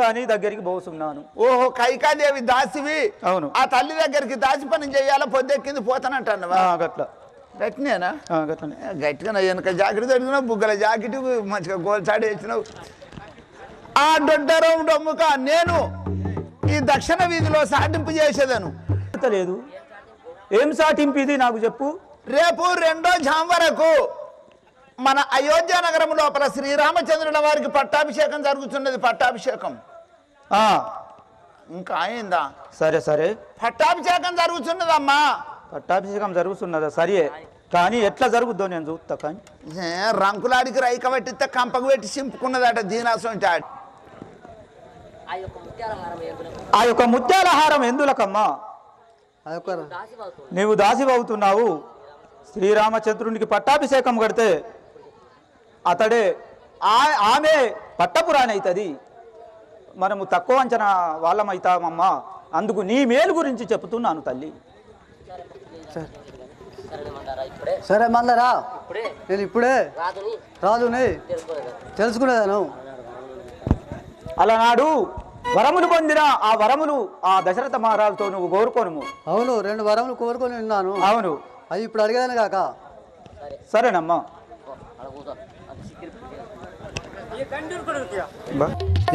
అని దగ్గరికి పోతున్నాను. ఓహో కైకాదేవి దాసివి. అవును. ఆ తల్లి దగ్గరికి దాసి పని చెయ్యాలా, పొద్దెక్కింది పోతానంటావా? గట్ల గట్టినేనా? గట్లనే. గట్టిగా వెనక జాకెట్ తడిగినావు, బుగ్గల జాకెట్ మంచిగా గోల్చాడి వేసినావు. ఆ దొడ్డరం డొమ్ముక నేను ఈ దక్షిణ వీధిలో సాటింపు చేసేదను. లేదు, ఏం సాటింపు ఇది నాకు చెప్పు. రేపు 2వ జాము వరకు మన అయోధ్య నగరం లోపల శ్రీరామచంద్రుల వారికి పట్టాభిషేకం జరుగుతున్నది. పట్టాభిషేకం ఇంకా అయిందా? సరే సరే, పట్టాభిషేకం జరుగుతున్నదమ్మా. పట్టాభిషేకం జరుగుతున్నదా? సరే, కానీ ఎట్లా జరుగుద్దో నేను చూస్తా. కానీ రంకులాడికి రైక పెట్టిస్తే కంపకు పెట్టి చింపుకున్నదట దీనాసం. ఆ యొక్క ముత్యాలహారం ఎందులకమ్మా? నీవు దాసివవుతున్నావు. శ్రీరామచంద్రునికి పట్టాభిషేకం కడితే అతడే ఆమె పట్టపురాణి అవుతుంది. మనము తక్కువ అంచనా వాళ్ళమవుతామమ్మా. అందుకు నీ మేలు గురించి చెప్తున్నాను తల్లి. సరే మళ్ళరా, నేను ఇప్పుడే రాజుని తెలుసుకునేదాను. అలనాడు వరములు పొందిన ఆ వరములు ఆ దశరథ మహారాజుతో నువ్వు కోరుకోను. అవును, 2 వరములు కోరుకొని ఉన్నాను. అవును, అవి ఇప్పుడు అడిగేదాను కాక. సరేనమ్మా.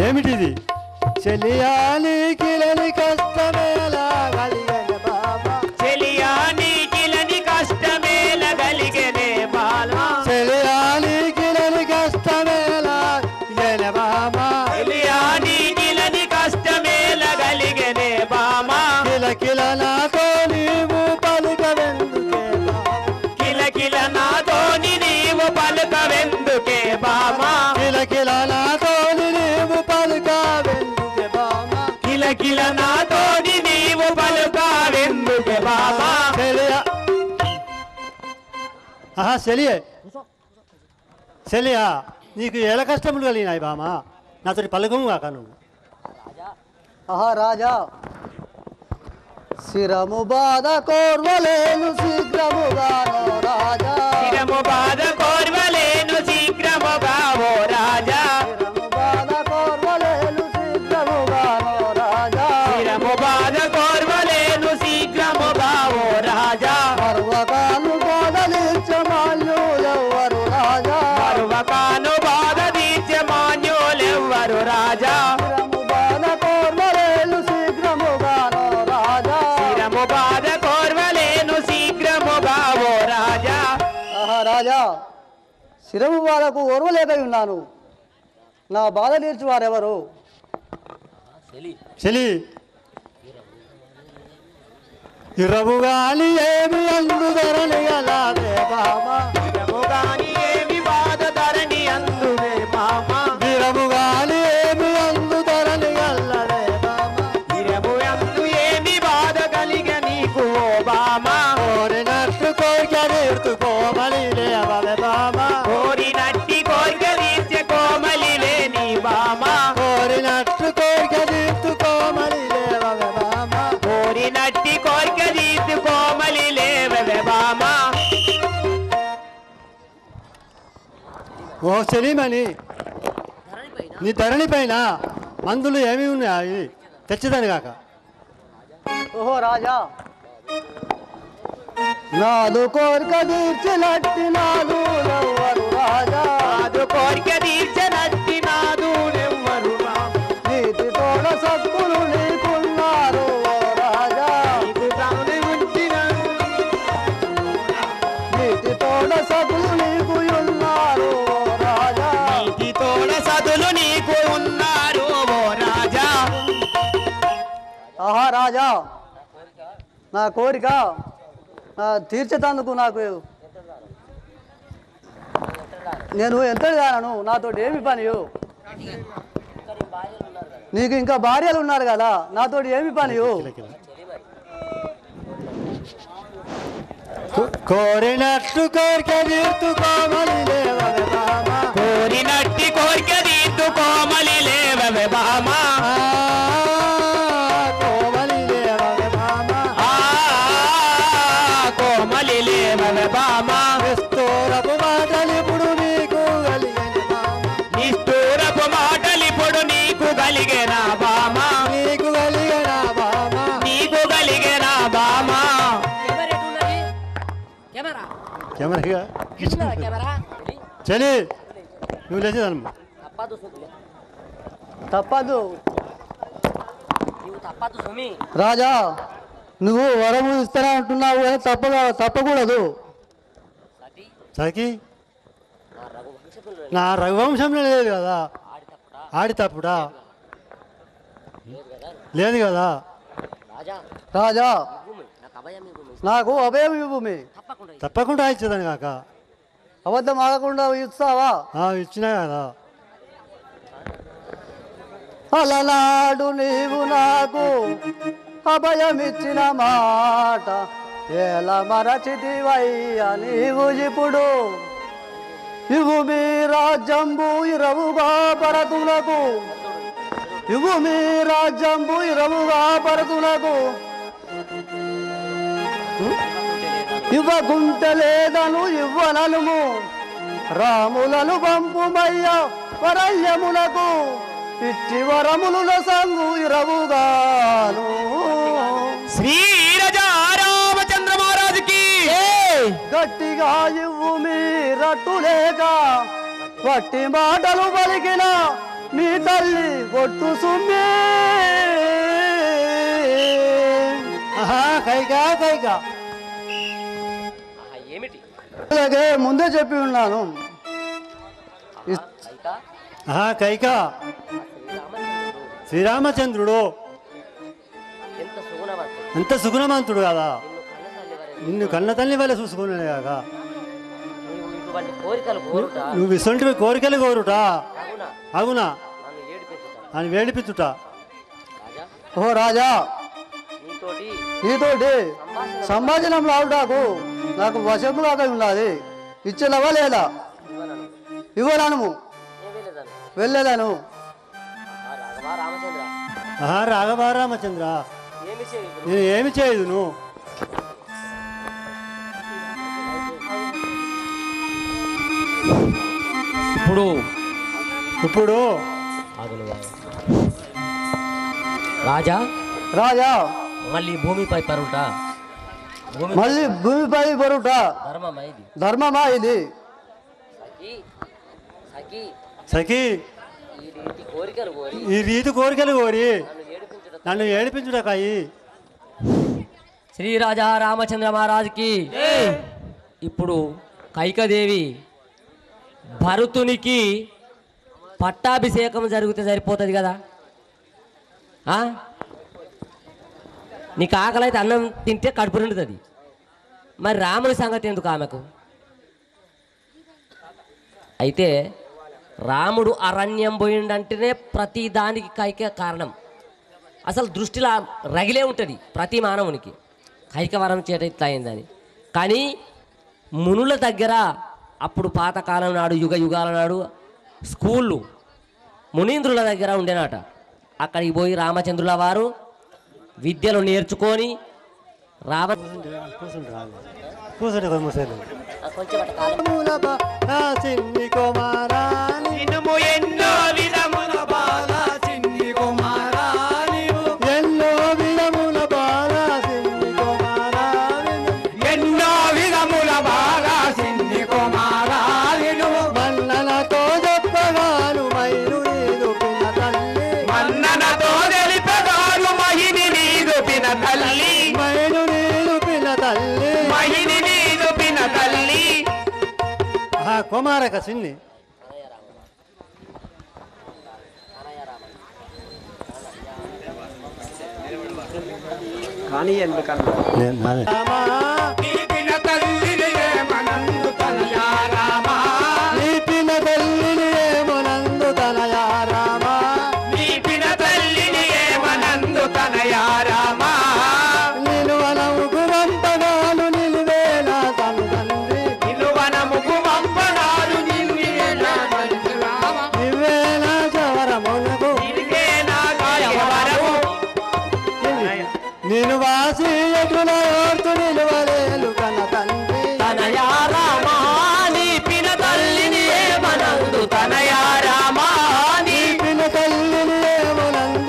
ఏమిటిది? చెలియాని కిలని కష్టమేలా కలిగనే బాబా, చెలియాని కిలని కష్టమేల గలిగనే బాలా, చెలియాని కిలని కష్టమేలా కలిగనే బాబా, చెలియాని కిలని కష్టమేల గలిగనే బామా, కిలకిల నాతో నీవు పలుకవెందుకే బాబా, కిలకిల నాతోని నీవు పలుకవెందుకే బామా, కిలకిల నాతో నీవు పలుకవెందుకే బాబా, కిలకిల నాతోని నీవు పలుకవెందుకే బామా. చెలియా, నీకు ఎలా కష్టములు కలిగినాయి బామా? నాతో పలకము కాక నువ్వు. రాజా, శిరము బాధ కోర్వలేను శీఘ్రముగానో రాజా, శిరము బాధ కోర్వలేను శీఘ్రముగా ఓ రాజా, శిరము బాధ కోర్వలేను శీఘ్రముగానో రాజా, శిరము బాధ కోర్వలేను శీఘ్రముగా ఓ రాజా, పర్వకాను బాధలిచ్చ మాన్యులెవ్వరు రాజా, పర్వకాను బాధ తీర్చే మాన్యులెవ్వరు రాజా, శిరము బాధ కోర్వలేను శీఘ్రముగానో రాజా, శిరము బాధ కోర్వలేను శీఘ్రముగా ఓ రాజా. రాజా, శిరము బాధకు ఓర్వలేక ఉన్నాను. నా బాధ తీర్చి వారెవరు? చెలి ఇరవు గాలి ఏమి అందు ధరని అలాగే బామా, ఇరము గాని ఏమి బాధ ధరణి అందువే మామా, ఇరవు గాలి ఏమి అందు ధరని అల్లడే బామా, ఇరము అందు ఏమి బాధ కలిగ నీకు ఓ బామా, కోరినట్టు కోరిక తీర్చుకోమని లేవవే బామా, కోరినట్టి కోరిక తీర్చే కోమలి లేని బామా, కోరినట్టు కోరిక తీర్చుకోమని లేవవే బామా, కోరినట్టి కోరిక తీర్చు కోమలి లేవే బామా. ఓ సెలీమని, నీ ధరణి పైన మందులు ఏమి ఉన్నాయి తెచ్చదని కాక. ఓహో రాజా, నాదు కోరిక తీర్చినట్టి నాదు ఎవ్వరు రాజా, నాదు కోరిక తీర్చనట్టి నాదు నెవ్వరు రామా, నీతి తోడ సత్తులు నీకున్నారు ఓ రాజా, నీకు తాను ఉంచిన నీతి తోడ సత్తులు నీకు ఉన్నారు ఓ రాజా, నీతి తోడ సదులు నీకు ఉన్నారు ఓ రాజా. ఆహా రాజా, నా కోరిక తీర్చేటందుకు నాకు నేను ఎంత గాను, నాతో ఏమి పని? నీకు ఇంకా భార్యలు ఉన్నారు కదా, నాతో ఏమి పని? కోరినట్టు కోరిక తీర్చుకోమని లేవవే బామా, కోరినట్టి కోరిక తీర్చు కోమలి లేవవే బామా, కోమలి లేవవే బామా, కోమలి లేవవే బామా. విస్తూరపు మాటలిప్పుడు నీకు కలిగని బామా, నిష్ఠూరపు మాటలిప్పుడు నీకు కలిగే కలిగేనా బామా నీకు కలిగేనా బామా నీకు కలిగేనా బామా కెమెరా చలి నువ్వు లేచేదాను తప్పదు రాజా నువ్వు వరము ఇస్తానే అంటున్నావు కానీ తప్పకూడదు సఖి నా రఘువంశంలో లేదు కదా ఆడి తప్పుడా లేదు కదా రాజా నాకు అభయం ఇవ్వు మీ తప్పకుండా ఇచ్చేదాన్ని కాక అబద్ధం ఆడకుండా ఇస్తావా ఇచ్చినా కదా అలనాడు నీవు నాకు అభయం ఇచ్చిన మాట ఎలా మరచితివయ్యా నీవు ఇప్పుడు ఇవు మీ రాజ్యంబు ఇరవుగా పరతులకు ఇవు మీ రాజ్యంబు ఇరవుగా పరతులకు ఇవ్వకుంటలేదను ఇవ్వనలుము రాములను పంపుమయ్య వరయ్యములకు ఇచ్చి వరముల సంగు ఇరవుగాను శ్రీ రామచంద్ర మహారాజుకి గట్టిగా ఇవ్వు మీ రట్టులేక వట్టి మాటలు పలికిన మీ తల్లి కొట్టు సుమ్మే కైగా కైగా ఏమిటి అలాగే ముందే చెప్పి ఉన్నాను కైక శ్రీరామచంద్రుడు ఎంత సుగుణవంతుడు కదా నిన్ను కన్న తల్లి వల్ల చూసుకున్నాడు కాక నువ్వు ఇసొంటి కోరికలు కోరుట అవునా అని వేడిపించుట ఓ రాజా నీతోటి సంభాషణంలో ఆవుటాకు నాకు వశములాగా ఉన్నది ఇచ్చేలవా లేదా ఇవ్వడాను వెళ్ళేదాను రాఘవ రామచంద్ర నేను ఏమి చేయదు నువ్వు ఇప్పుడు రాజా రాజా మళ్ళీ భూమిపై పరుట మళ్ళీ భూమిపై పరుట ధర్మమా ఇది సఖి ఈ రీతి కోరికలు కోరి నన్ను ఏడిపించుటకాయి శ్రీరాజా రామచంద్ర మహారాజుకి ఇప్పుడు కైకదేవి భరతునికి పట్టాభిషేకం జరిగితే సరిపోతుంది కదా నీకు ఆకలి అయితే అన్నం తింటే కడుపు నిండుతుంది మరి రాముని సంగతి ఎందుకు ఆమెకు అయితే రాముడు అరణ్యం పోయిండంటేనే ప్రతి దానికి కైక కారణం అసలు దృష్టిలో రగిలే ఉంటుంది ప్రతి మానవునికి కైకవరం చేట ఇట్లా అయిందని కానీ మునుల దగ్గర అప్పుడు పాతకాలం నాడు యుగ యుగాల నాడు స్కూళ్ళు మునీంద్రుల దగ్గర ఉండేనట అక్కడికి పోయి రామచంద్రుల వారు విద్యలు నేర్చుకొని కుమారక చిన్ని కానీ ఎందుకన్నా నేను వాసి ఎటుల ఓర్తు నిలువలేలు కన్న తండ్రి తనయా రామా నీ పిన తల్లిని ఏమనందు తనయా రామా పిన తల్లిని ఏమనందు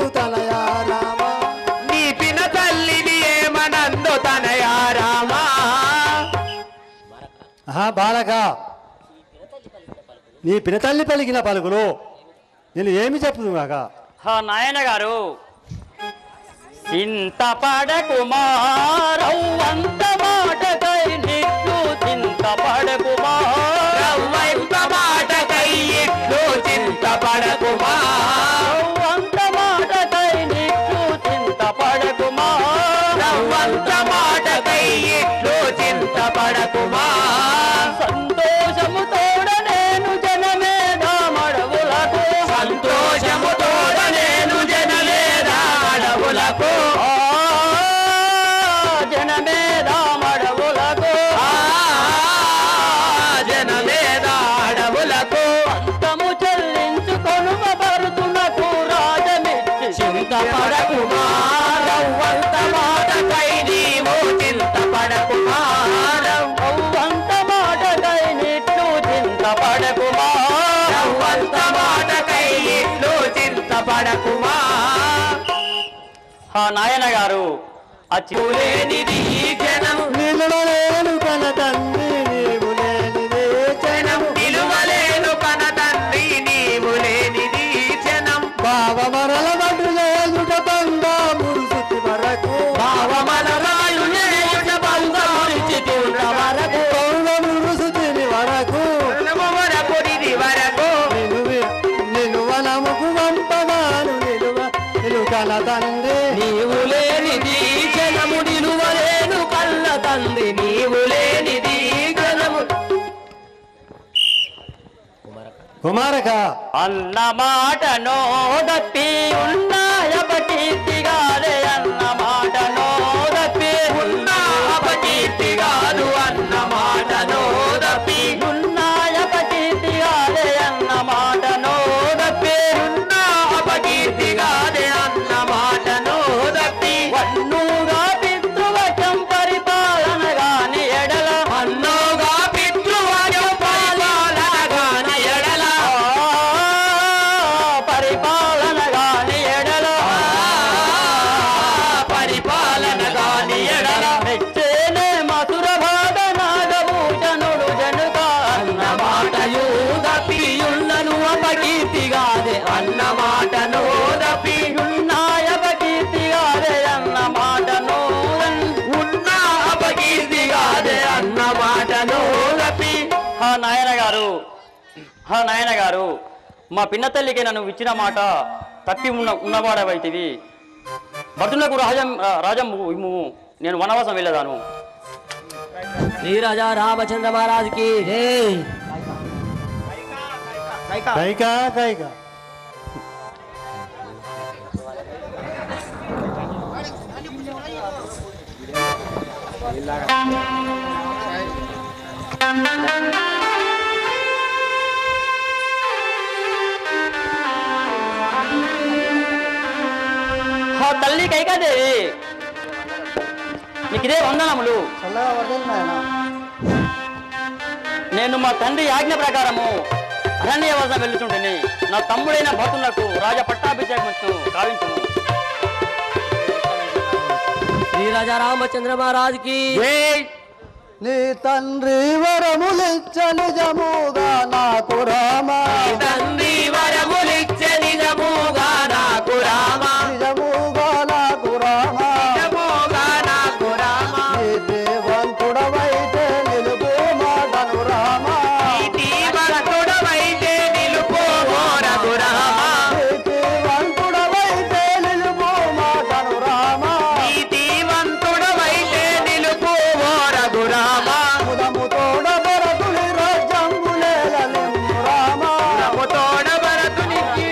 బాలక, నీ పినతల్లి పలికిన పలుకులు నేను ఏమి చెప్పుదుగాక? నాయన గారు, చింతపడకుమారవ్వంత మాటకై నిట్లు చింతపడకుమారవ్వంత మాటకై ఇట్లు చింతపడకుమారవ్వంత మాటకై నిట్లు చింతపడకుమారవ్వంత మాటకై ఇట్లు చింతపడకుమా సంతోషము తోడ నేను జనమేదామడవులకు సంతోషము తోడ నేను జనమేదామడవులకు జనమేదామడవులకు జనమేదాడవులకు అంతము చెల్లించుకొను భరతునకు రాజమిచ్చి చింతపడకుమారవ్వంత మాటకై నీవు చింతపడకుమారవ్వంత మాటకై నిట్లు చింతపడకుమారవ్వంత మాటకై ఇట్లు చింతపడకుమా. నాయన గారు, అచ్చులేనిది క్షణం నిలువలేను కన తండ్రి నీవు లేనిదే క్షణం, నిలువలేను కన తండ్రి నీవు లేనిది క్షణం, భావమరల మటు లేదుట బంద మురుసుతి వరకు, భావమలరాయు లేయుట బంధ మురిచితున్న వరకు, పౌర మురుసుతిని వరకు, వరకుడిది వరకు, నిలువనముకు వంపగాను నిలుకల తండ్రి నీవు లేనిది జనము నిలువలేను కళ్ళ తండ్రి, నీవు లేనిది జనము. కుమారక, అన్న మాటనో దప్పి ఉన్నాయపకీర్తిగాలే, అన్న మాటనో దప్పి ఉన్నాయపకీర్తిగాలు, అన్న మాటనో దప్పి ఉన్నాయపకీర్తిగాలే, అన్న మాటనో దప్పి ఉన్నాయపకీర్తిగాలే, అన్న మాటనో దప్పి వన్నుగా పితృవచం పరిపాలనగాని ఎడల, అన్నోగా పితృవచం పరిపాలనగాని ఎడల, పరిపాలనగాని ఎడల, పరిపాలనగాని ఎడల మెచ్చేనే మధుర భాగ నాగభూషణుడు జనుక, అన్న మాటయు దప్పియున్నను అపకీర్తిగాదే, అన్న మాటను దప్పియున్నాయపకీర్తిగాదే, అన్న మాటను ఉన్నా అపకీర్తిగాదే, అన్న మాటను దప్పి. నాయన గారు, మా పిన్న తల్లికి నన్ను ఇచ్చిన మాట తప్పి ఉన్నవాడవైతివి. భర్తునకు రాజము నేను వనవాసం వెళ్ళదాను. శ్రీ రాజా రామచంద్ర మహారాజుకి కైకా కైకా తల్లి కైకాదేవి, నీకు ఇదే వందనములు. నేను మా తండ్రి ఆజ్ఞ ప్రకారము అరణ్యవాసం వెళ్ళుచుంటుని నా తమ్ముడైన భర్తులకు రాజ పట్టాభిషేకం కావించును. శ్రీ రాజా రామచంద్ర మహారాజుకి నీ తండ్రి వరములిచ్చ నిజముగా నాకు రామ, తండ్రి వరములిచ్చే నిజముగా నాకు రామ, నిజముగా నాకు రామ, నిజముగా నాకు రామ, నీ దేవంతుడవైతే నిలుపు మాటను రామ, నీతివంతుడవైతే నిలుపు రఘురామ, నీతివంతుడవైతే నిలుపు మాటను రామ, నీతివంతుడవైతే నిలుపు రఘురామ, ముదముతోడ భరతుని రాజ్యంబులేలనిమ్ము రామ, తోడ భరతునికి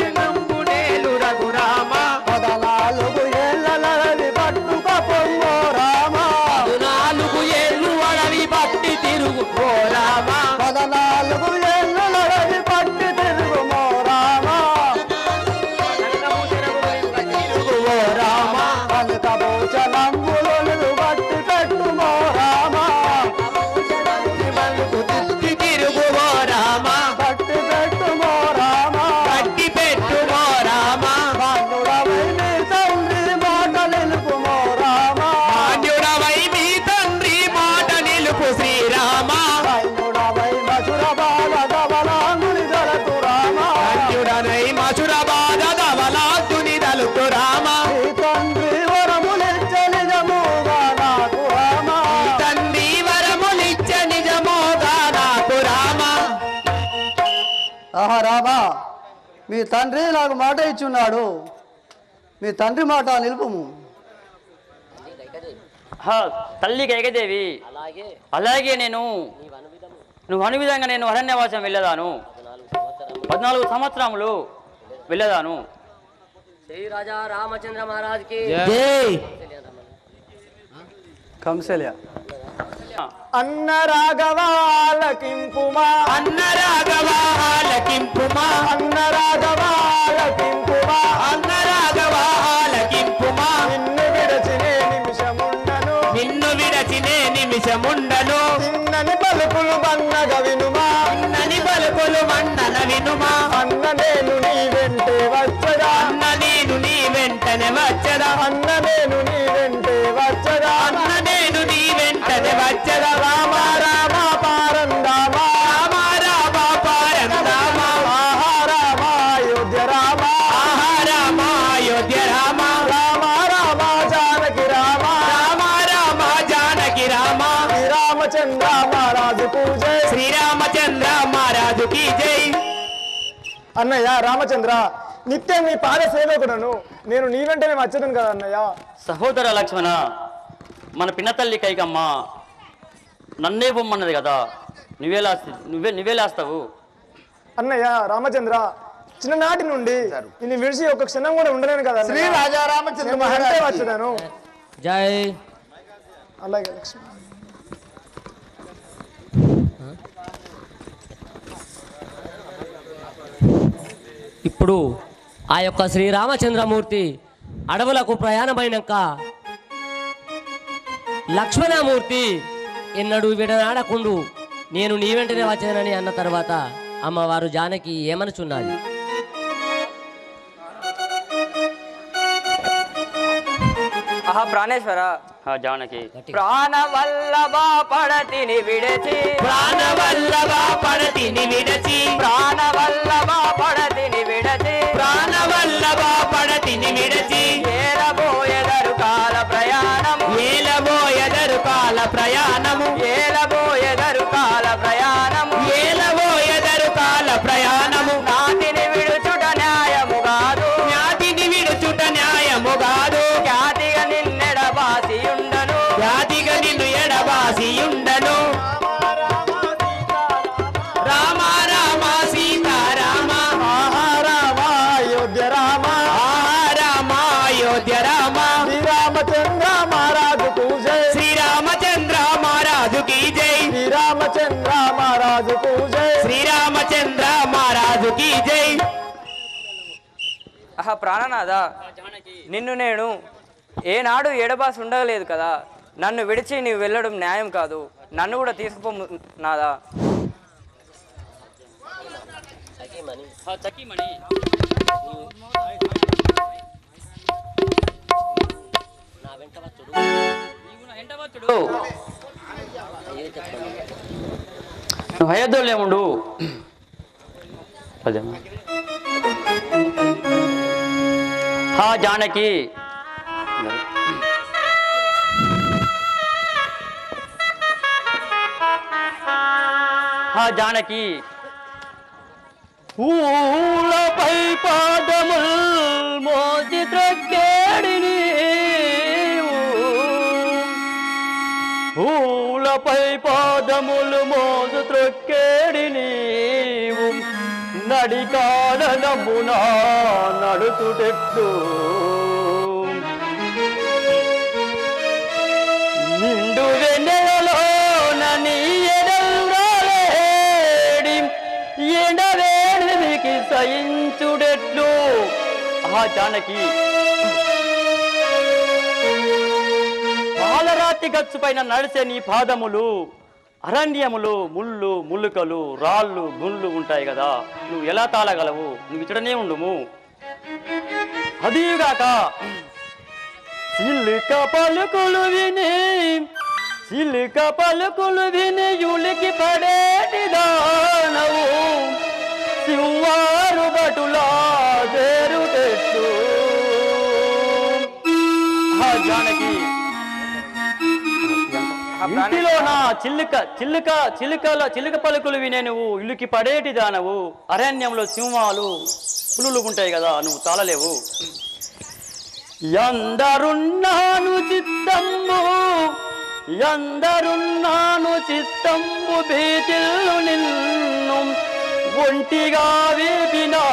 ఆహా రామా, మీ తండ్రి నాకు మాట ఇచ్చున్నాడు. మీ తండ్రి మాట నిలుపుము. తల్లి కైకదేవి, అలాగే నువ్వు అను విధంగా నేను అరణ్యవాసం వెళ్ళేదాను. 14 సంవత్సరములు వెళ్ళేదాను. శ్రీ రాజా రామచంద్ర మహారాజ్కి కంసల్య. అన్న రాఘవాలకింపుమా, అన్న రాఘవాలకింపుమా, అన్న రాఘవాలకింపుమా, అన్న రాఘవాలకింపుమా. నిన్ను విడచినే నిమిషముండను, నిన్ను విడచినే నిమిషముండను. చిన్నని పలుకులు మన్నగ వినుమా, చిన్నని పలుకులు మన్నన వినుమా. అన్న నేను నీ వెంటే వచ్చదా, అన్న నేను నీ వెంటనే వచ్చదా, అన్న నేను నీ వెంటే వచ్చదా, అన్న నేను నీ వెంటనే వచ్చదా. రామ రామ పారందామ, రామ రామ పారందామ. ఆహా రామ అయోధ్య రామ, ఆహా రామ అయోధ్య రామ. రామ రామ జానకి రామ, రామ రామ జానకి రామ. శ్రీరామచంద్ర మహారాజుకు జై, శ్రీరామచంద్ర మహారాజుకి జై. అన్నయ్య రామచంద్ర, నిత్యం నీ పాద సేవకుడను, నేను నీ వెంటనే వచ్చేదను కదా అన్నయ్య. సహోదర లక్ష్మణ, మన పిన్నతల్లి కైకమ్మ నన్నే బొమ్మన్నది కదా, నువ్వేలేస్తావు. అన్నయ్య రామచంద్ర, చిన్ననాటి నుండి నిన్ను విడిచి ఒక క్షణం కూడా ఉండలేను కదా. శ్రీ రాజా రామచంద్ర మహారాజ్ వచ్చేదాను. జై. అలాగే లక్ష్మి. ఇప్పుడు ఆ యొక్క శ్రీరామచంద్రమూర్తి అడవులకు ప్రయాణమైనాక లక్ష్మణమూర్తి ఎన్నడూ విడనాడకుండు నేను నీ వెంటనే వచ్చానని అన్న తర్వాత అమ్మవారు జానకి ఏమనుచున్నది? ఆహా ప్రాణేశ్వర, జానకి ప్రాణవల్లభ పడతిని విడచి, ప్రాణవల్లభ పడతిని విడచి, ప్రాణవల్లభ పడతిని విడచి, ప్రాణవల్లభ పడతిని విడచి. ఏలబోయెదరు కాల ప్రయాణము, ఏలబోయెదరు కాల ప్రయాణము, ఏలబోయెదరు కాల ప్రయాణము, ఏలబోయెదరు కాల ప్రయాణము. నాటిని విడుచుట న్యాయము కాదు, జ్ఞాతిని విడుచుట న్యాయము కాదు. ఖ్యాతిగా నిన్నెడబాసి ఉండను, జాతిగా నిన్ను ఎడబాసి ఉండను. రామ రామ సీతారామ, ఆహా రామ అయోధ్య రామ, ఆహా రామ అయోధ్య రామ. శ్రీరామచంద్ర మహారాజుకు జై, శ్రీరామచంద్ర మహారాజుకి జై, శ్రీరామచంద్ర మహారాజుకు జై. శ్రీరామచంద్ర మహారాజుకి జై. ఆహా ప్రాణనాథ, నిన్ను నేను ఏనాడు ఎడబాసి ఉండలేదు కదా. నన్ను విడిచి నీవు వెళ్ళడం న్యాయం కాదు, నన్ను కూడా తీసుకుపో నాదా. నువ్వు అయోధ్యలో ఉండు. జానకి, జానకి పూలపై పాదముల్ మోసి త్రొక్కేడిని, పూలపై పాదములు మోసు త్రొక్కేడి నీవు నడికాడనమునా నడుచుటెట్టు నిండు వెన్నెలలోన నీ ఎడలేడి ఎండవేడికి సహించుడెట్లు. జానకి పాలరాతి గచ్చు పైన నడిచే నీ పాదములు అరణ్యములు ముళ్ళు ముల్లుకలు రాళ్ళు గుళ్ళు ఉంటాయి కదా, నువ్వు ఎలా తాళగలవు? నువ్వు ఇచ్చడనే ఉండుము. అదీగాక చిల్లిక పలుకులు విని యులికి పడేటి దానవు సింవారు బటులా చేరుటెట్టు. జానకి ఇంటిలోన చిలుక పలుకులు వినే నువ్వు ఇల్లుకి పడేటి దానవు. అరణ్యంలో సింహాలు పులులు ఉంటాయి కదా, నువ్వు తాళలేవు. ఎందరున్నాను చిత్తమ్ము భీతిల్లు నిన్ను ఒంటిగా వీపినా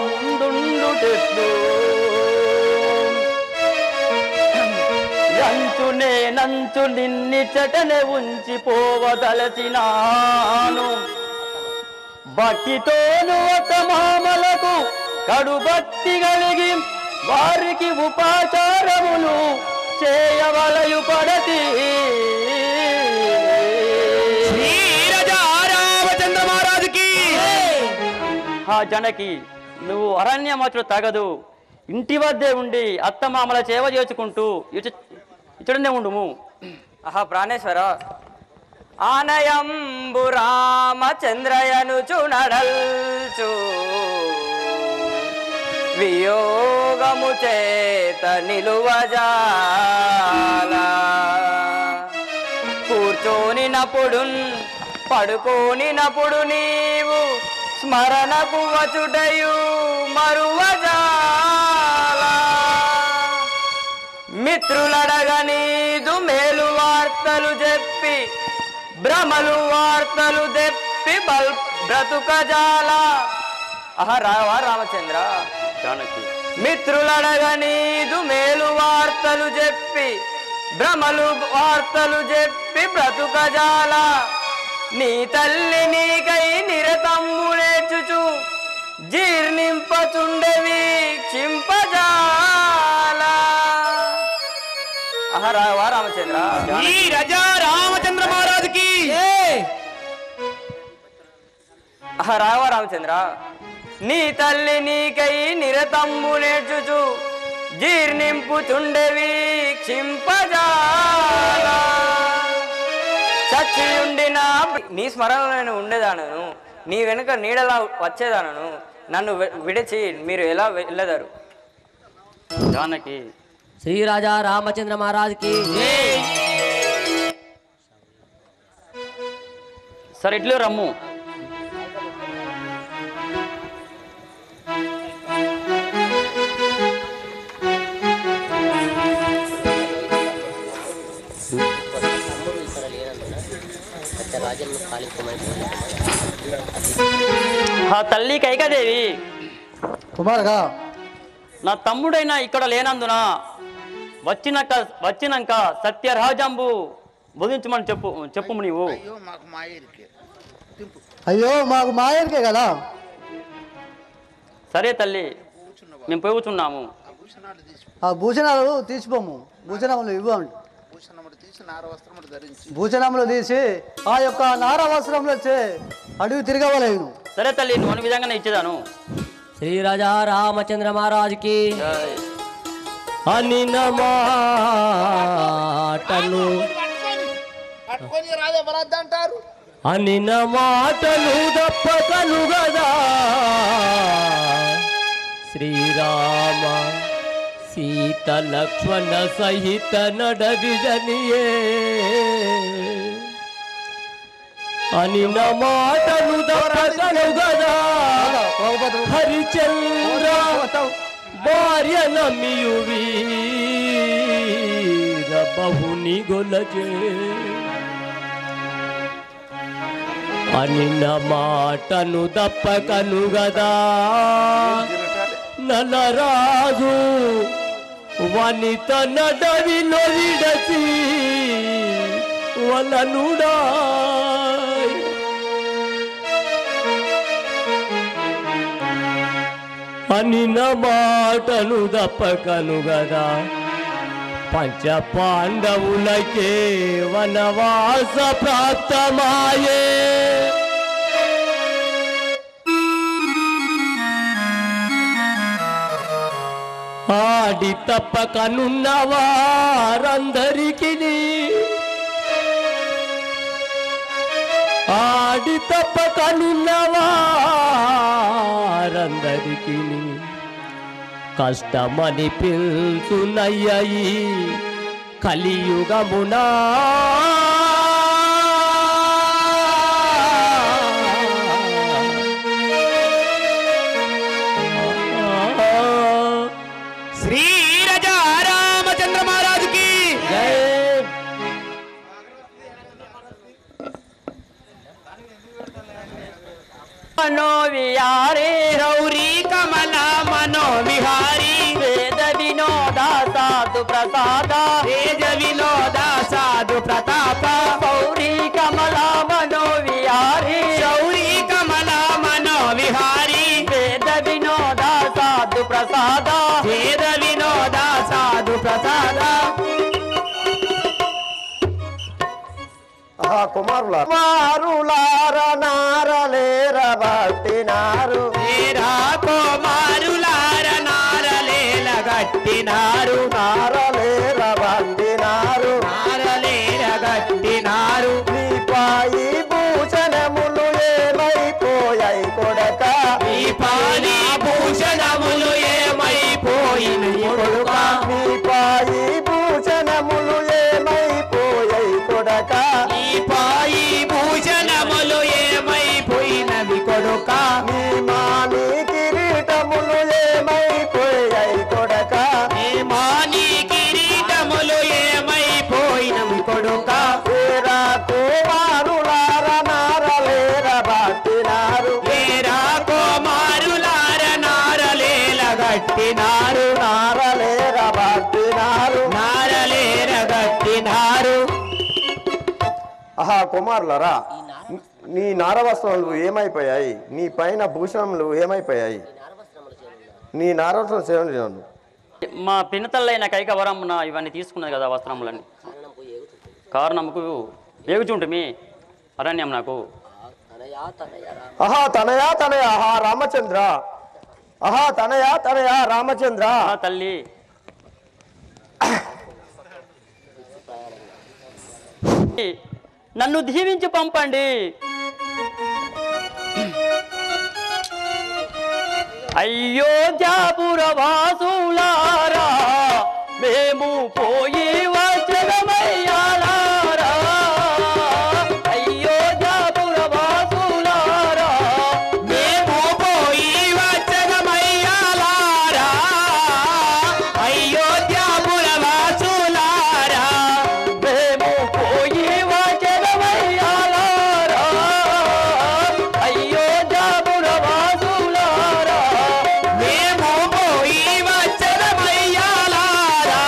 ముందుండుటెట్లు నంచు నిన్నిచటనే ఉంచిపోవదలచినాను. భక్తితోను అతమామలకు కడుభక్తి కలిగి వారికి ఉపాచారములు చేయవలయు పడతి. రామచంద్ర మహారాజుకి ఆ జనకి నువ్వు అరణ్యమచుడు తగదు. ఇంటి వద్దే ఉండి అత్తమామల సేవ చేసుకుంటూ ఇచ్చడనే ఉండుము. ఆహా ప్రాణేశ్వర, ఆనయంబు రామచంద్రయనుచు నడల్చు వియోగము చేత నిలువజాలా. కూర్చోనినప్పుడు పడుకోనినప్పుడు నీవు స్మరణకు వచ్చుటయు మరువజాలా. మిత్రులడగనీదు మేలు వార్తలు చెప్పి భ్రమలు వార్తలు తెప్పి బ్రతుకజాల. ఆహా రావా రామచంద్ర. మిత్రులడగనీదు మేలు వార్తలు చెప్పి భ్రమలు వార్తలు చెప్పి బ్రతుకజాల. నీ తల్లి నీకై నిరతమ్ము నేర్చుచు జీర్ణింపచుండవి క్షింపజాల. రావా రామచంద్ర. ఈ రజా రామచంద్ర మహారాజుకి రావా రామచంద్ర. నీ తల్లి నీకై నిరతంబు నేర్చుచు జీర్ణింపుచుండవి క్షింపజాల. చచ్చియుండిన నీ స్మరణలో నేను ఉండేదానను, నీ వెనుక నీడలా వచ్చేదానను. నన్ను విడిచి మీరు ఎలా వెళ్ళదారు? జానకి శ్రీ రాజా రామచంద్ర మహారాజుకి. సరే ఇట్లు రమ్ము. తల్లి కైకదేవి, కుమారుగా నా తమ్ముడైనా ఇక్కడ లేనందున వచ్చినాక సత్యరాజంబు బోధించమని చెప్పు నీవు. అయ్యో మాకు మాయరికే కదా. సరే తల్లి, మేము పోగుచున్నాము. ఆ భూషణాలు తీసిపోము, భూషణములు ఇవ్వండి. భూషణములు తీసి ఆ యొక్క నార వస్త్రంలో వచ్చే అడుగు తిరగవలేను. సరే తల్లి, నువ్వు అన్ని విధంగానే ఇచ్చేదాను. శ్రీ రాజా రామచంద్ర మహారాజుకి. అనిన మాటలు అనిన మాటలు దప్పకలు గదా. శ్రీరామ సీత లక్ష్మణ సహిత నడవిదనియే. అనిన మాటలు దప్పకలు గదా. హరిచంద్ర భార్య నమ్మియు వీర బహుని గొలజే. అనిన మాటను దప్పకను గదా. నలరాజు వనిత నడవిలో విడచి వలనుడా. అనిన మాటను దప్పకను గదా. పంచ పాండవులకే వనవాస ప్రాప్తమాయే. ఆడి తప్పకనున్న వారందరికీ ఆడి తప్పకనున్న వారందరికీ కష్టమని పిలుచునయ్యి కలియుగమునా. రాజా రామచంద్ర మహారాజుకి మనోవిహారీ గౌరీ కమల మనోవిహారీ వేద వినోద సాధు ప్రసాద తేజ వినోద సాధు ప్రతాప గౌరీ కమల మనోవిహారీ గౌరీ కమల మనోవిహారీ వేద వినోద సాధు ప్రసాద వేద వినోద సాధు ప్రసాద కుమారులార నారలేర బట్టినారు ఏరా కుమారులార నారలేల గట్టినారు నారలేర బట్టినారు నారలేల గట్టినారు నీ పాయి భూషణములు ఏమైపోయాయి కొడక ఈ పాలి భూషణములు ఏమైపోయినయి కొడుకా నీ పాయి భూషణములు ఏమైపోయాయి కొడక ఈ పాయి భూషణములు ఏమైపోయినవి కొడుకా నీ మాని కిరీటములు ఏమైపోయాయి కొడక ఏ మాని కిరీటములు ఏమైపోయినవి కొడుకా ఏరా కుమారులార నారలేర బట్టినారు ఏరా కుమారులార నారలేల గట్టినారు నారలేర బట్టినారు నారలేర గట్టినారు ఆహా కుమారులరా నీ నారవస్త్రములు ఏమైపోయాయి నీ పైన భూషణములు ఏమైపోయాయి నీ నారవస్త్రం సేవలు మా పినతల్లైన కైకవరమున ఇవన్నీ తీసుకున్నది కదా వస్త్రములన్నీ కారణముకు ఏగుచుంటుమి అరణ్యం నాకు ఆహా తనయా తనయా ఆహా రామచంద్ర ఆహా తనయా తనయా రామచంద్ర ఆ తల్లి నన్ను దీవించి పంపండి. అయోధ్యాపురవాసులారా మేము పోయి వచ్చదమయ్యాలారా. అయోధ్యాపురవాసులారా మేము పోయి వచ్చదమయ్యాలారా. అయోధ్యాపురవాసులారా మేము పోయి వచ్చదమయ్యాలారా. అయోధ్యాపురవాసులారా మేము పోయి వచ్చదమయ్యాలారా.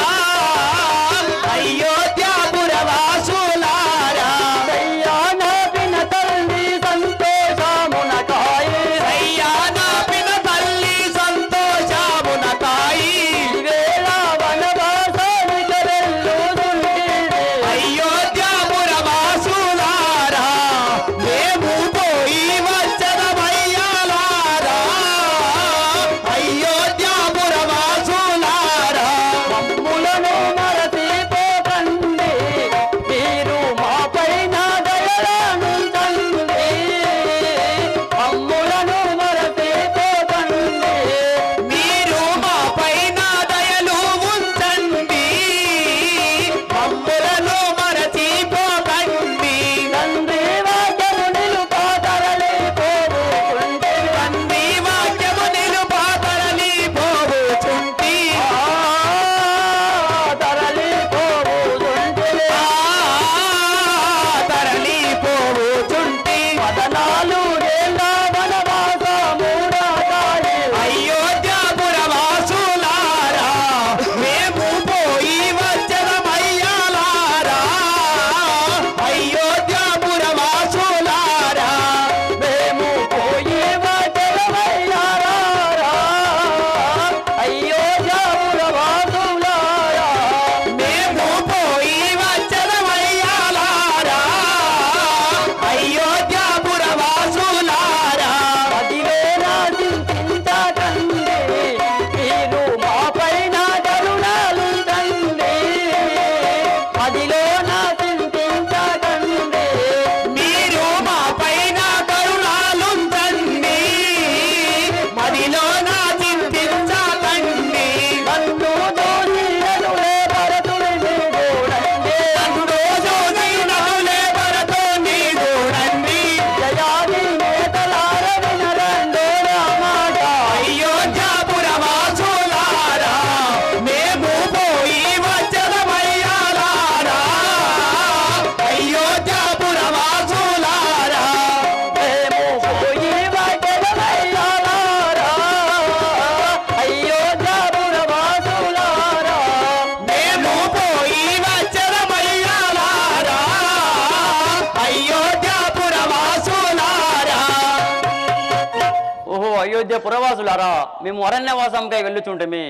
అయోధ్య పురవాసులారా, మేము అరణ్యవాసంకై వెళ్ళుచుంటమే,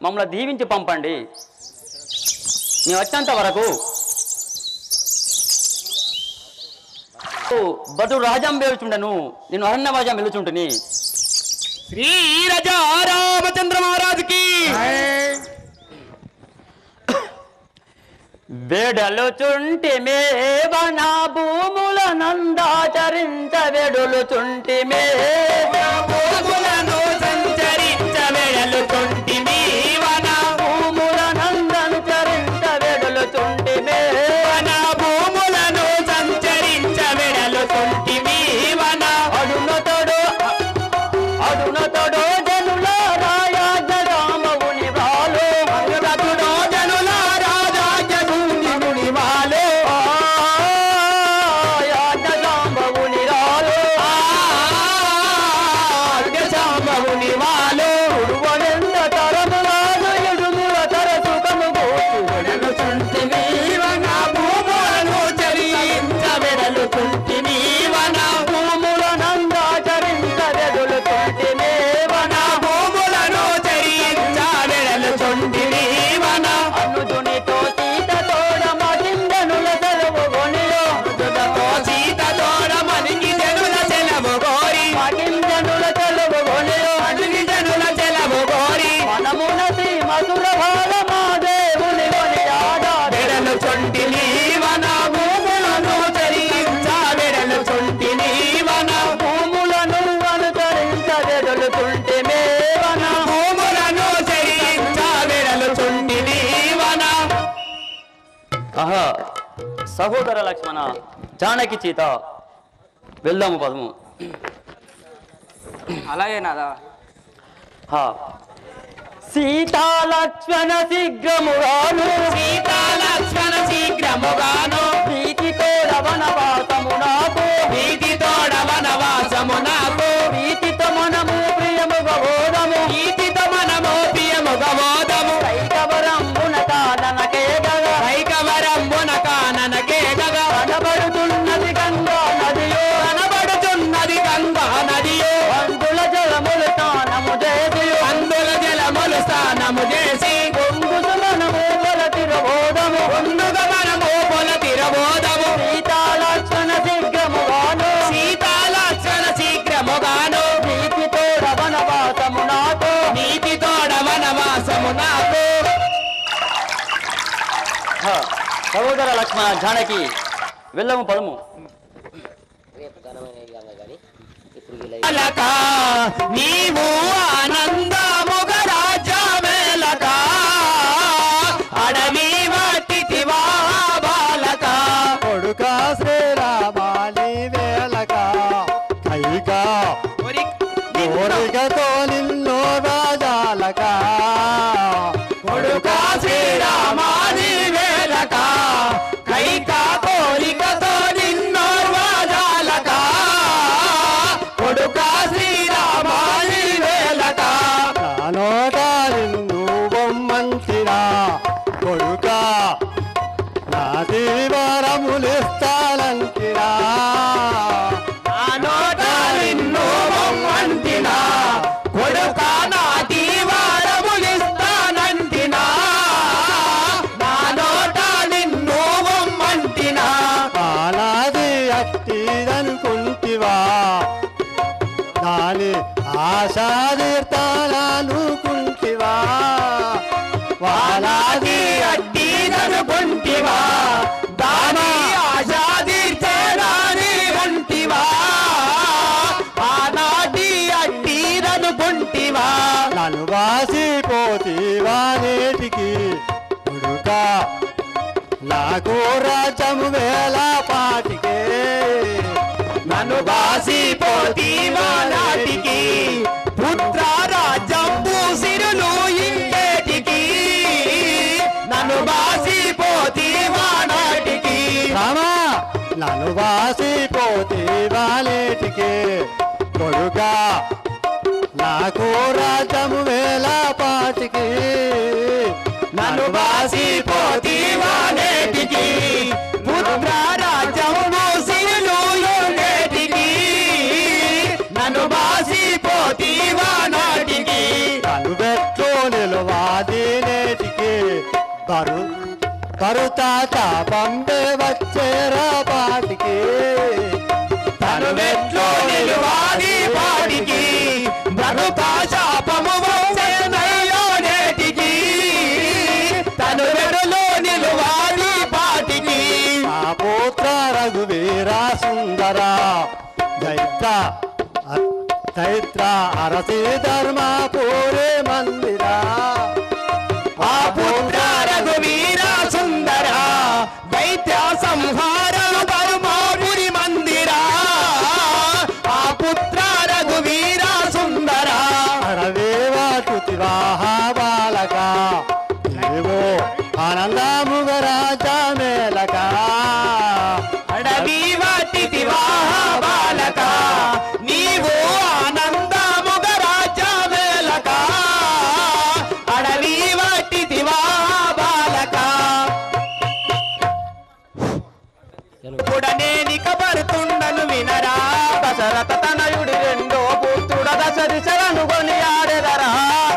మమ్మల్ని దీవించి పంపండి. మేము వచ్చేంత వరకు భటుడు రాజాం వేలుచుండను, నేను అరణ్యవాజం వెళ్ళుచుంటుని. శ్రీ రాజా రామచంద్ర మహారాజుకి వెడలుచుంటిమే వన భూముల నందాచరించ వెడులుచుంటిమే భూములను సంచరించ వెడలుచుంటిమి వన భూముల నందనుచరించ వెడులుచుంటిమే వన భూములను సంచరించ వెడలుచుంటిమి వన అడునతడు జనుల రాయాజ్ఞ రామవుని వాలు అడునతడు జనుల రాజాజ్ఞ వాలు యాజ్ఞ రామవుని రాలు శాంబవుని వాలు ఉడువనెంత తరములాలు ఎడుముల తర సుఖము వెడలుచుంటిమి వన భూములను చరించ వెడలుచుంటిమి వన భూముల నందాచరించ వెడులుచుంటిమే వన భూములను చరించ వెడలుచుంటిమి వన అనుజునితో సీత తోడ మటిందనుల సెలవు గొనియో తో సీత తోడ మనికి జనుల సెలవు కోరి మటిందనుల సెలవు గొనియో మనికి జనుల సెలవు కోరి మనమున శ్రీ మధుర భావ మా దేవుని కొనియాడా వెడలుచుంటిమి వన భూములను చరించ వెడలుచుంటిమి వన భూములను అనుసరించ వెడులుచుంటిమే వన భూములను చరించ వెడలుచుంటిమి వన ఆహా సహోదర లక్ష్మణ జానకి చీత వెళ్దాము పదము. అలాగే నాదా. సీతా లక్ష్మణ శీఘ్రముగాను సీతాలక్ష్మణ శీఘ్రముగాను ప్రీతితో వనవాసము నాకు ప్రీతితోడ వనవాసము నాకు ప్రీతితో మనము ప్రియముగా బోధము ప్రీతితో మనము ప్రియముగా బోధము కైకవరంబున కాననకేగగా కైకవరంబున కాననకేగగా కనబడుతున్నది గంగా నదియో కనబడుతున్నది గంగా నదియో అందుల జలములు స్నానము చేసియు అందుల జలములు స్నానము చేసి పొంగుసు మనము కొలతిరబోధము పొందుగా మనము పొలతిరబోధము సీతా లక్ష్మణ శీఘ్రముగాను సీతాలక్ష్మణ శీఘ్రముగాను ప్రీతితో వనవాసము నాకు నీతితోడ వనవాసము నాకు సహోదర లక్ష్మణ జానకి వెళ్ళము పదము. అలక నీవు ఆనందముగ రాజ్యమేలక అడవి వాటివా బాలక కొడుకా శ్రీరామాని వేలక కైకా కోరికతో నిన్నో రాజాలక కొడుకా శ్రీరామాని వేలక కైకా కోరికతో నిన్నో రాజాలక కొడుకా శ్రీరామాని వేలక నానోట నిన్ను బొమ్మంతిరా కొడుకా నా దీవరములిస్తానంతిరా ఆ నోట నిన్ను బొమ్మంటినా కొడుకా నా దీవారములిస్తానంటినా నా నోట నిన్ను బొమ్మంటినా ఆనాది అట్టిదనుకుంటివా దాని ఆశాదీర్తాలనుకుంటివా వాలాది అడ్డీననుకుంటివా దాని ఆశాదీర్చేదాని వంటివా ఆనాటి అడ్డీననుకుంటివా నన్ను వాసిపోతీవా నేటికి కొడుకా నాకు రాజ్యము వేల పాటికే నన్ను బాసిపోతీవా నాటికి పుత్ర రాజ్యంబు సిరులు ఇంకేటికి నన్ను బాసిపోతీవా నాటికి రామా నన్ను వాసిపోతీవా నేటికి కొడుకా నాకు రాజ్యము వేల పాటికి నన్ను బాసిపోతీవా నేటికి పుత్ర రాజ్యము సిరులు ఇంకేటికి నన్ను బాసిపోతీవా కరుతాత పంపే వచ్చేరా పాటికి తను వెట్లో నిలువాది పాడికి బ్రతుకా శాపము వచ్చేనయ్యో నేటికి తను వెడలో నిలువాది పాటికి ఆ పుత్ర రఘువీరా సుందరా చైత్ర అరసి ధర్మపూరే మందిరా ఆ పుత్ర రఘువీర సుందర దైత్య సంహారను ధర్మపురి మందిరా ఆ పుత్ర రఘువీర సుందర అరవేవాటుతివాహ బాలక ఏవో ఆనందముగ రాజా మేలక అడవి వాటి తివాహ బాలక నీవు ఆనందముగ రాజ మేలక అడవి వాటి తివాహ బాలక ఉడనేని కబరుతుండను వినరా దశరథ తనయుడి రెండో పుత్రుడ దశదిశలను కొని ఆడెదరా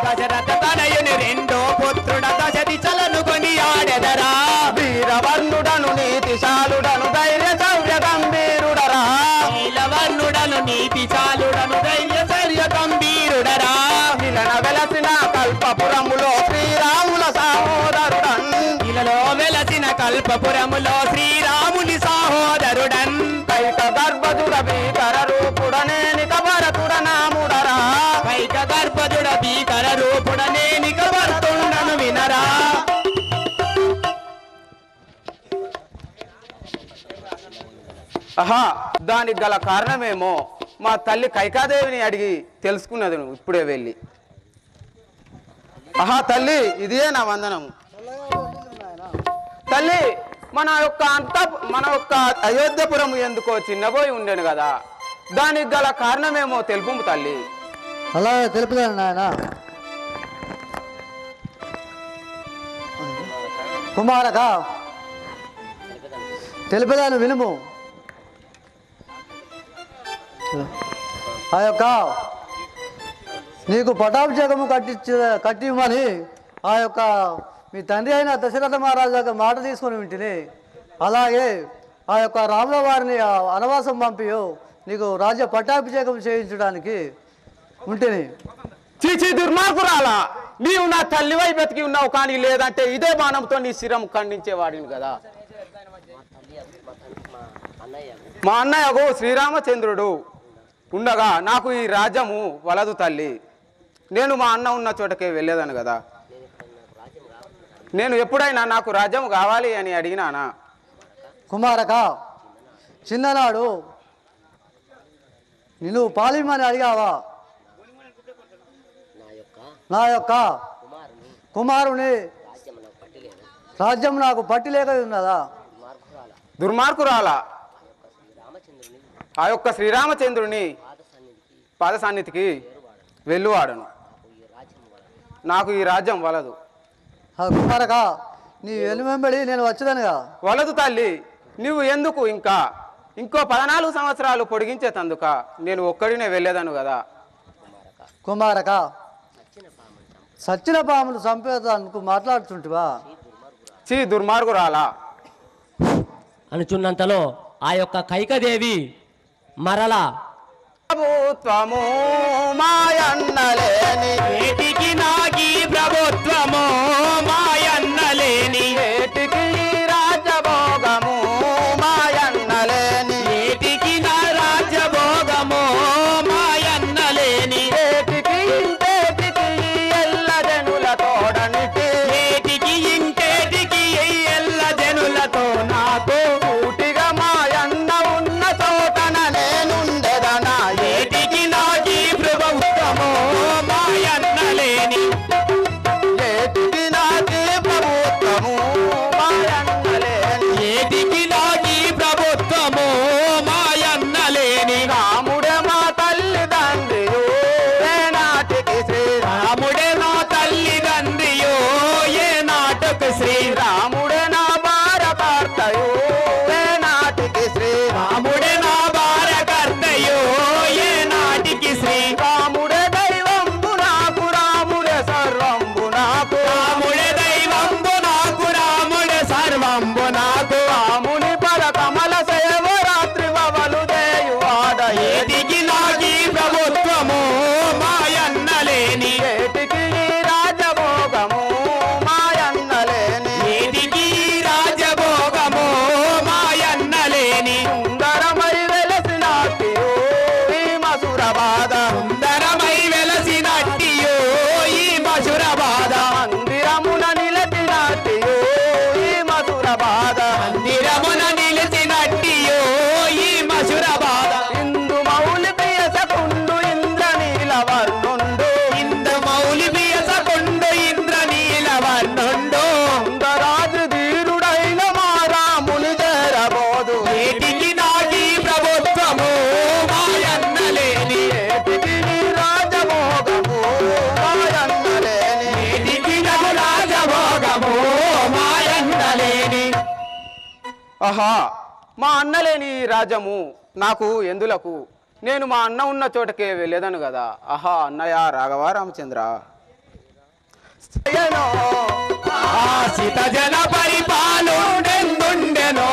దశరథ తనయుని రెండో పుత్రుడ దశదిశలను కొని ఆడెదరా వీరవర్ణుడను నీతిశాలుడను ధైర్య శౌర్య గంభీరుడరా నీలవర్ణుడను నీతిశాలుడను ధైర్య శౌర్య గంభీరుడరా ఇలన వెలసిన కల్పపురములో శ్రీరాముల సహోదరుడన్ ఇలలో వెలసిన కల్పపురములో శ్రీరాముని సహోదరుడన్ కైక గర్భజుడ భీకర రూపుడనేని కబరతుడ నాముడరా కైక గర్భజుడ భీకర రూపుడనేని కబరతుండను వినరా ఆహా, దానికి గల కారణమేమో మా తల్లి కైకాదేవిని అడిగి తెలుసుకున్నది నువ్వు ఇప్పుడే వెళ్ళి. ఆహా తల్లి, ఇదే నా వందనము. తల్లి, మన యొక్క అయోధ్యపురం ఎందుకో చిన్నబోయి ఉండేను కదా, దానికి గల కారణమేమో తెలుపు తల్లి. అలాగే తెలుపుతాను నాయన. కుమారక తెలిపేదాను వినుము. ఆ యొక్క నీకు పటాభిషేకము కట్టిమని ఆ యొక్క మీ తండ్రి అయిన దశరథ మహారాజు యొక్క మాట తీసుకొని వింటిని. అలాగే ఆ యొక్క రాముల వారిని వనవాసం పంపి నీకు రాజ్య పట్టాభిషేకం చేయించడానికి ఉంటిని. చీచీ దుర్మార్గురాలా, నీవు నా తల్లివై బతికి ఉన్నావు, కానీ లేదంటే ఇదే బాణంతో నీ శిరం ఖండించేవాడిని కదా. మా అన్నయ్యకు శ్రీరామచంద్రుడు ఉండగా నాకు ఈ రాజ్యము వలదు తల్లి. నేను మా అన్న ఉన్న చోటకే వెళ్ళేదాను కదా. నేను ఎప్పుడైనా నాకు రాజ్యం కావాలి అని అడిగినానా? కుమారక, చిన్ననాడు నిన్ను పాలిమని అడిగావా? నా యొక్క కుమారుని రాజ్యం నాకు పట్టి లేక ఉన్నదా? దుర్మార్గురాలా, ఆ యొక్క శ్రీరామచంద్రుని పాద సన్నిధికి వెళ్ళువాడను. నాకు ఈ రాజ్యం వలదు. కుమారక, నీ వెనువెంబడి నేను వచ్చేదనుగా. వలదు తల్లి, నువ్వు ఎందుకు ఇంకో 14 సంవత్సరాలు పొడిగించేతందుక నేను ఒక్కడినే వెళ్ళేదాను కదా. కుమారక, సచ్చిన పామును చంపేదానికి మాట్లాడుతుంటివా? చీ దుర్మార్గురాలా అనుచున్నంతలో ఆ యొక్క కైకదేవి మరలా ప్రభుత్వము మాయన్నలేని ఏటికి నాకి ప్రభుత్వము మాయన్నలేని ఏటికి రాజభోగము మాయన్నలేని ఏటికి నా రాజ్యభోగము మాయన్నలేని ఏటికి ఇంటేటికి ఎల్ల జనుల తోడనిటి ఏటికి ఇంటేటికి ఎల్ల జనులతో నాకు పూటిగా మాయన్న ఉన్న చోటన నేనుండెదనా. ఏటికి నాకి ప్రభుత్వము మాయన్నలేని ఆహా, మా అన్న లేని ఈ రాజ్యము నాకు ఎందులకు? నేను మా అన్న ఉన్న చోటకే వెళ్ళేదను కదా. ఆహా అన్నయ్య రాఘవ రామచంద్ర. ఆశిత జన పరిపాలుండెందుండెనో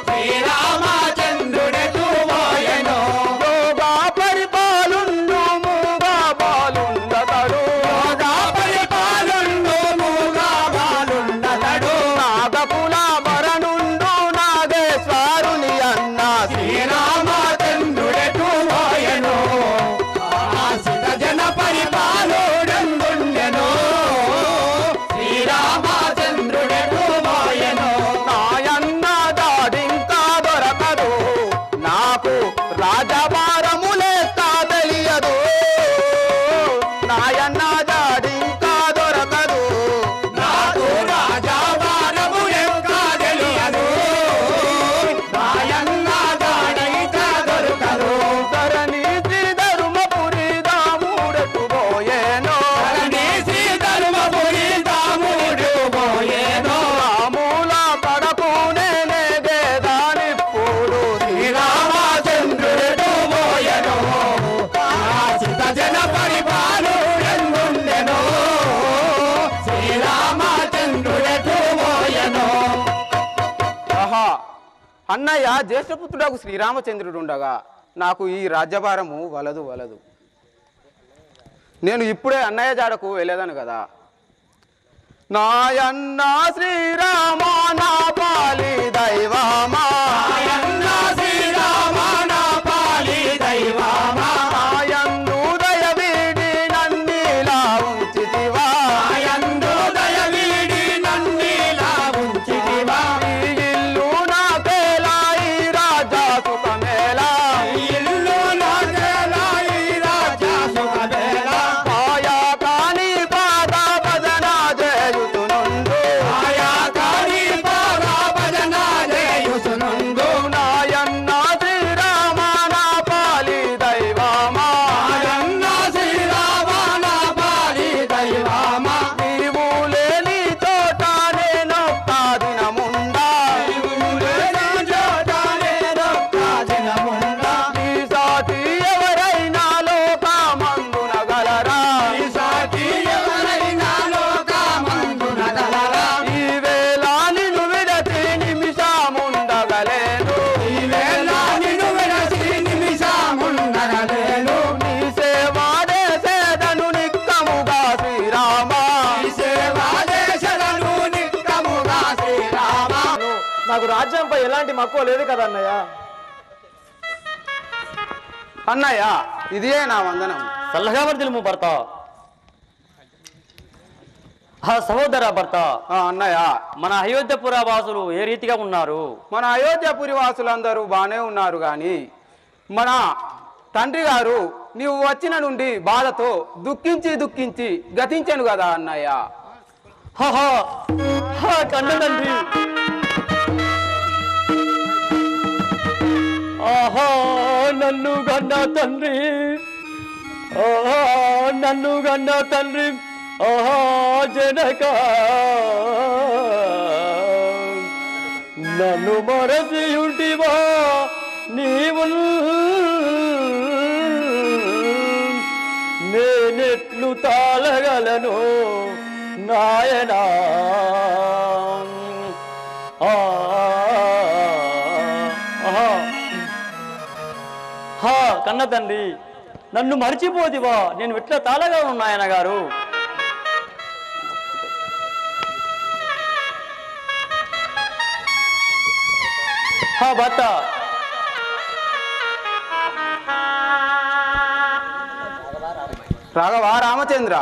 శ్రీరామచంద్రుడెటు పోయెనో. యోగా పరిపాలుండు మూగా బాలుండతడు, యోగా పరిపాలుండు మూగా బాలుండతడు. నాగకుల భరణుండు నాగేశ్వరుని అన్న శ్రీరామచంద్రుడెటు పోయెనో. ఆశిత జన పరిపాలుండెందుండెనో శ్రీరామచంద్రుడెటు పోయెనో. నాయన్న దాడింకా దొరకదు, నాకు రాజభారము లెక్క తెలియదు. నాయన్న దాడింకా దొరకదు, నాకు రాజావారము లెక్క తెలియదు. నాయన్న దాడైత దొరకదు. ధరణి శ్రీధర్మపురి దాముడెటు పోయేనో. ధరణి శ్రీధర్మపురి దాముడు పోయేనో. రాముల కడకు నేనే గేదానిప్పుడు శ్రీరామచంద్రుడెటు పోయెనో. ఆశిత జన పరిపాలుండెందుండెనో శ్రీరామచంద్రుడెటు పోయెనో. ఆహా, అన్నయ్య జ్యేష్ఠపుత్రుడకు శ్రీరామచంద్రుడు ఉండగా నాకు ఈ రాజ్యభారము వలదు వలదు. నేను ఇప్పుడే అన్నయ్య జాడకు వెళ్ళేదాను కదా. నాయన్న శ్రీరామ నా పాలి దైవమా, నాయన్న శ్రీరామ నా పాలి దైవమా. నాయందు దయ వీడి నన్నిలా ఉంచితివా. నాయందు దయ వీడి నన్నిలా ఉంచితివా. ఈ ఇల్లు నాకేలా ఈ రాజా సుఖమేలా. ఈ ఇల్లు నాకేలా ఈ రాజ్య సుఖమేలా. ఆయా కాని పాద భజన చేయుచునుండు, ఆయా కాని బాగా భజన చేయుచునుండు. నాయన్న శ్రీరామ నా పాలి దైవమా. నాయన్న శ్రీరామ నా పాలి దైవమా. నీవు లేని చోట నేనొక్క దినముండా, నీవు లేని చోట నేనొక్క దినముండా. నీ సాటి ఎవరైనా లోకమందున గలరా. ఈ సాటి ఎవరైనా లోకమందున గలరా. ఈ వేళ నిన్ను విడచి నిమిషముండగలేను. ఈ వేళ నిన్ను విడచి నిమిషముండగలేను. నీ సేవ చేసేదను నిక్కముగా శ్రీరామ. ఈ సేవా దేశలను నిక్కముగా శ్రీరామ. నాకు రాజ్యంపై ఎలాంటి మక్కువ లేదు కదా అన్నయ్య. అన్నయ్య ఇదే నా వందనం. చల్లగా వర్ధిల్ము భర్త. ఆ సహోదర భర్త, అన్నయ్య మన అయోధ్యపుర వాసులు ఏ రీతిగా ఉన్నారు? మన అయోధ్యపురి వాసులందరూ బాగానే ఉన్నారు కానీ మన తండ్రి గారు నీవు వచ్చిన నుండి బాధతో దుఃఖించి దుఃఖించి గతించను కదా అన్నయ్య. కన్న తండ్రి, ఆహా నన్ను గన్న తండ్రి, ఆహా నన్ను గన్న తండ్రి, ఆహా జనక నన్ను మరచి ఉంటివా నీవు, నేనెట్లు తాళగలను నాయనా. కన్న తండ్రి, నన్ను మర్చిపోదివా, నేను ఎట్లా తాళగా ఉన్నాయన గారు. భర్త, రాఘవ రామచంద్ర,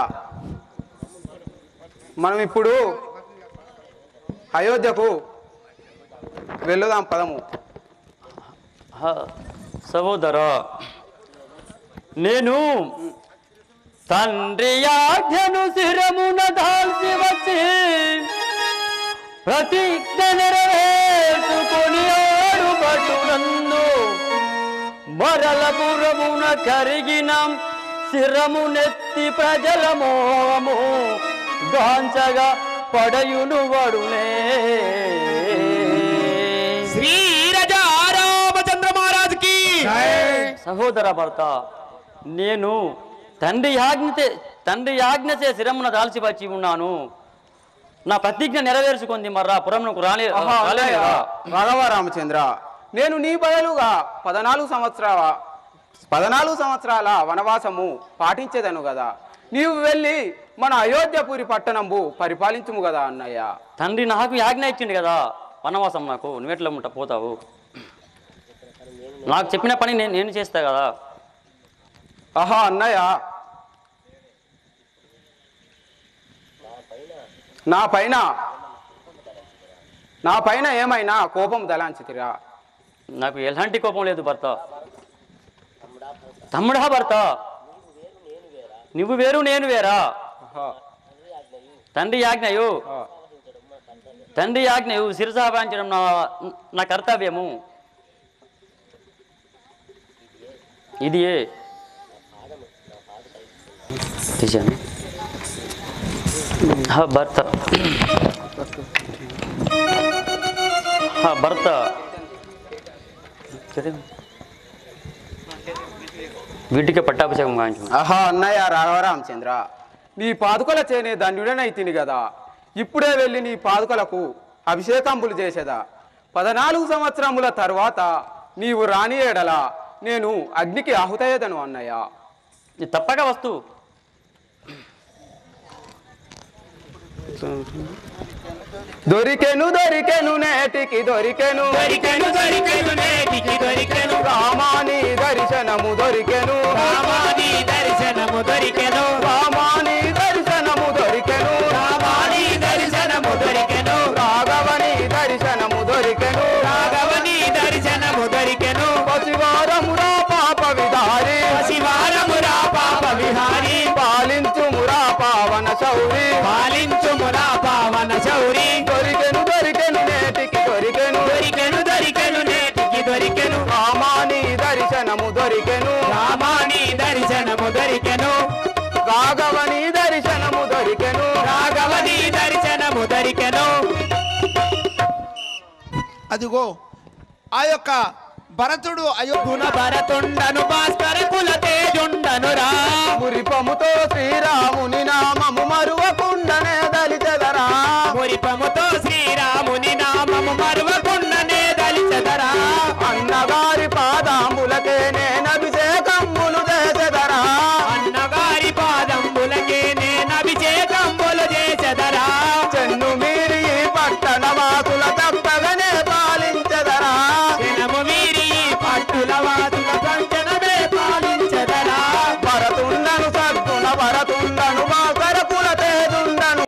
మనం ఇప్పుడు అయోధ్యకు వెళ్ళుదాం పదము. సహోదర, నేను తండ్రి ఆజ్ఞను శిరమున దాల్చి వచ్చి ప్రతిజ్ఞ నెరవేర్చుకొని ఆడుబట్టునందు మరలపురమున కరిగిన శిరమునెత్తి ప్రజల మోహము గాంచగా పడయును వడులే. సహోదర భర్త, నేను తండ్రి ఆజ్ఞచే శిరమున దాల్చి వచ్చి ఉన్నాను. నా ప్రతిజ్ఞ నెరవేర్చుకుంది మర్రా పురంకు రాలే రాఘవ రామచంద్ర, నేను నీ బదులుగా 14 సంవత్సరాల వనవాసము పాటించేదను కదా. నీవు వెళ్ళి మన అయోధ్యపురి పట్టణంబు పరిపాలించుము కదా అన్నయ్య. తండ్రి నాకు ఆజ్ఞ ఇచ్చింది కదా వనవాసం, నాకు నువ్వెట్లా ఉంటా పోతావు? నాకు చెప్పిన పని నేను చేస్తా కదా. ఆహా అన్నయ్య, నా పైన ఏమైనా కోపం దలాంచితిరా? నాకు ఎలాంటి కోపం లేదు భర్త. తమ్ముడా భర్త, నువ్వు వేరు నేను వేరా? తండ్రి ఆజ్ఞయు శిరసావాంచడం నా కర్తవ్యము. ఇది భర్త భర్త వీటికి పట్టాభిషేకం గాంచు. ఆహా అన్నయ్య రాఘవరామచంద్ర, నీ పాదుకల చేనే దండుడనైతిని కదా. ఇప్పుడే వెళ్ళి నీ పాదుకలకు అభిషేకంబులు చేసేదా. 14 సంవత్సరముల తర్వాత నీవు రాని ఎడల నేను అగ్నికి ఆహుతయ్యేదను అన్నయ్య. తప్పక వస్తు. దొరికెను నేటికి దొరికెను రామాని దర్శనము దొరికెను రామాని దర్శనము దొరికెను రాఘవని దర్శనము దొరికెను పసివారమురా పాప విహారి పాలించుమురా పావన శౌరి దొరికెను నేటికి దొరికెను రామాని దర్శనము దొరికెను రాఘవని దర్శనము దొరికెను అదిగో ఆ యొక్క భరతుడు గుణ భరతుండను భాస్కర కుల తేజుండను రా. మురిపముతో శ్రీరాముని నామము మరువకుండనే దళితదరా. మురిపముతో